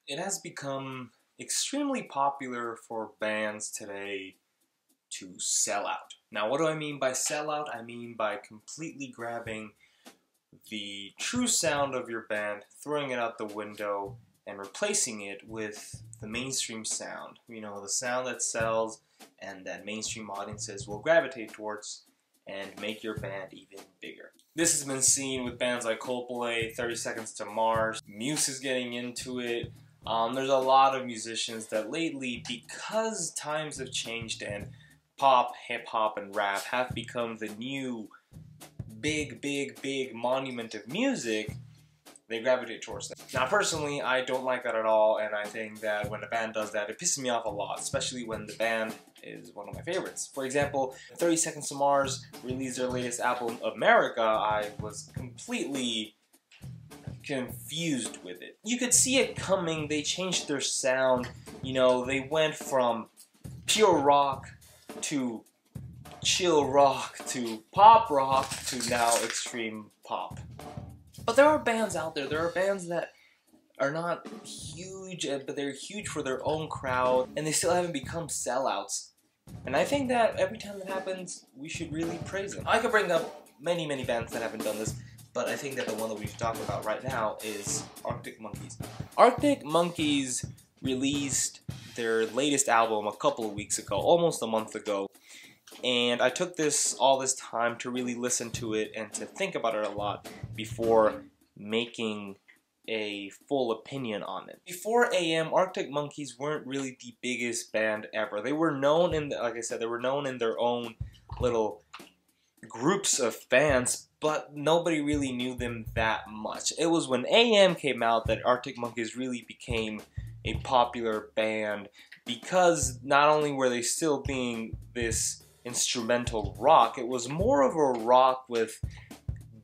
It has become extremely popular for bands today to sell out. Now, what do I mean by sell out? I mean by completely grabbing the true sound of your band, throwing it out the window, and replacing it with the mainstream sound. You know, the sound that sells and that mainstream audiences will gravitate towards and make your band even bigger. This has been seen with bands like Coldplay, 30 Seconds to Mars, Muse is getting into it. There's a lot of musicians that lately, because times have changed and pop, hip-hop, and rap have become the new big monument of music, they gravitate towards that. Now, personally, I don't like that at all, and I think that when a band does that, it pisses me off a lot, especially when the band is one of my favorites. For example, 30 Seconds to Mars released their latest album, America. I was completely confused with it. You could see it coming. They changed their sound. You know, they went from pure rock to chill rock to pop rock to now extreme pop. But there are bands out there are bands that are not huge, but they're huge for their own crowd, and they still haven't become sellouts. And I think that every time that happens, we should really praise them. I could bring up many bands that haven't done this, but I think that the one that we've talked about right now is Arctic Monkeys. Arctic Monkeys released their latest album a couple of weeks ago, almost a month ago, and I took all this time to really listen to it and to think about it a lot before making a full opinion on it. Before AM, Arctic Monkeys weren't really the biggest band ever. They were known like I said, they were known in their own little groups of fans, but nobody really knew them that much. It was when AM came out that Arctic Monkeys really became a popular band, because not only were they still being this instrumental rock, it was more of a rock with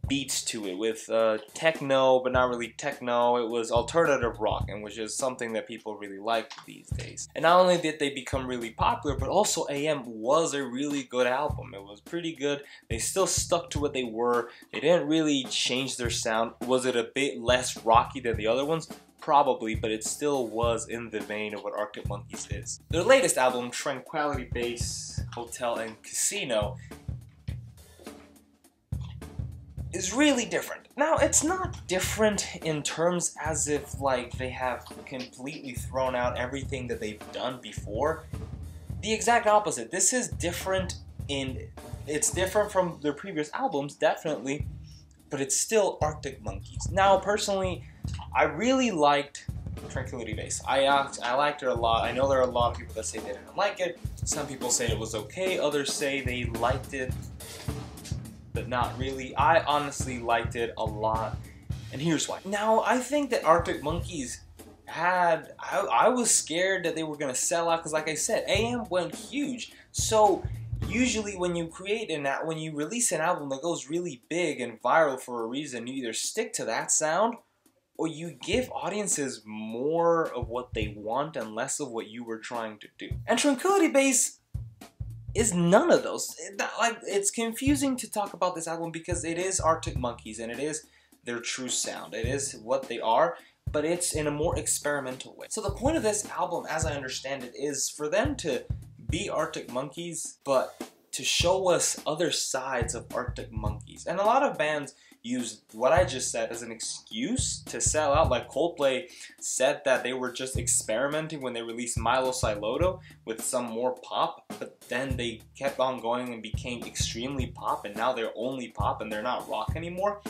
beats to it, with techno, but not really techno. It was alternative rock, and which is something that people really like these days. And not only did they become really popular, but also AM was a really good album. It was pretty good. They still stuck to what they were. They didn't really change their sound. Was it a bit less rocky than the other ones? Probably, but it still was in the vein of what Arctic Monkeys is. Their latest album, Tranquility Base Hotel and Casino, is really different. Now, it's not different in terms as if like they have completely thrown out everything that they've done before. The exact opposite. This is different it's different from their previous albums, definitely, but it's still Arctic Monkeys. Now, personally, I really liked Tranquility Base. I liked it a lot. I know there are a lot of people that say they didn't like it. Some people say it was okay. Others say they liked it, but not really. I honestly liked it a lot, and here's why. Now, I think that Arctic Monkeys I was scared that they were gonna sell out, because like I said, AM went huge. So usually when you release an album that goes really big and viral for a reason, you either stick to that sound or you give audiences more of what they want and less of what you were trying to do. And Tranquility Base is none of those. It's confusing to talk about this album because it is Arctic Monkeys and it is their true sound. It is what they are, but it's in a more experimental way. So the point of this album, as I understand it, is for them to be Arctic Monkeys, but to show us other sides of Arctic Monkeys. And a lot of bands use what I just said as an excuse to sell out. Like Coldplay said that they were just experimenting when they released Milo Siloto with some more pop, but then they kept on going and became extremely pop, and now they're only pop and they're not rock anymore.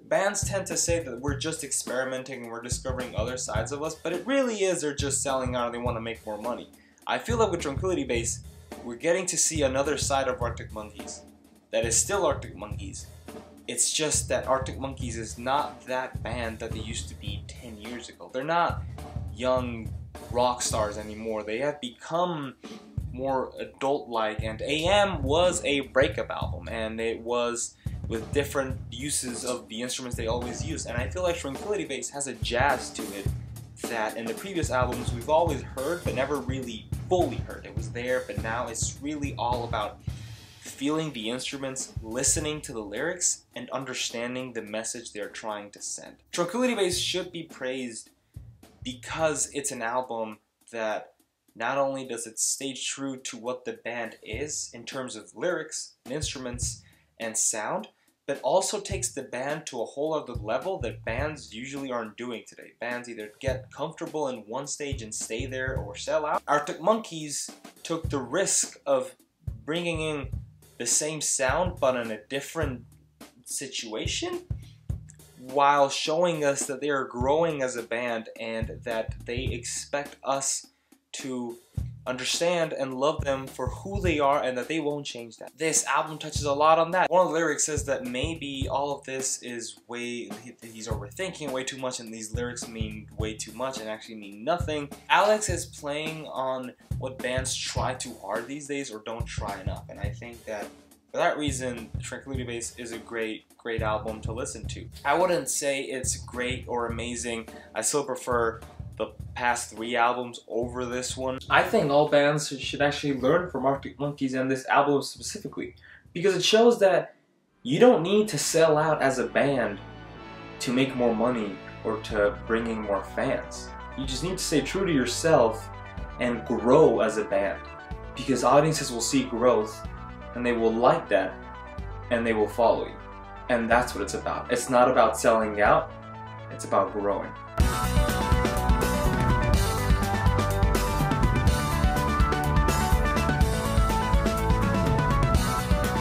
Bands tend to say that we're just experimenting and we're discovering other sides of us, but it really is they're just selling out and they want to make more money. I feel like with Tranquility Base, we're getting to see another side of Arctic Monkeys that is still Arctic Monkeys. It's just that Arctic Monkeys is not that band that they used to be 10 years ago. They're not young rock stars anymore. They have become more adult-like, and AM was a breakup album, and it was with different uses of the instruments they always use. And I feel like Tranquility Base has a jazz to it that in the previous albums we've always heard but never really fully heard. It was there, but now it's really all about feeling the instruments, listening to the lyrics, and understanding the message they're trying to send. Tranquility Base should be praised because it's an album that not only does it stay true to what the band is in terms of lyrics and instruments and sound, but also takes the band to a whole other level that bands usually aren't doing today. Bands either get comfortable in one stage and stay there or sell out. Arctic Monkeys took the risk of bringing in the same sound but in a different situation, while showing us that they are growing as a band and that they expect us to understand and love them for who they are and that they won't change that. This album touches a lot on that. One of the lyrics says that maybe all of this is he's overthinking way too much and these lyrics mean way too much and actually mean nothing. Alex is playing on what bands try too hard these days or don't try enough, and I think that for that reason, Tranquility Base is a great album to listen to. I wouldn't say it's great or amazing. I still prefer the past 3 albums over this one. I think all bands should actually learn from Arctic Monkeys and this album specifically, because it shows that you don't need to sell out as a band to make more money or to bring in more fans. You just need to stay true to yourself and grow as a band, because audiences will see growth and they will like that and they will follow you. And that's what it's about. It's not about selling out, it's about growing.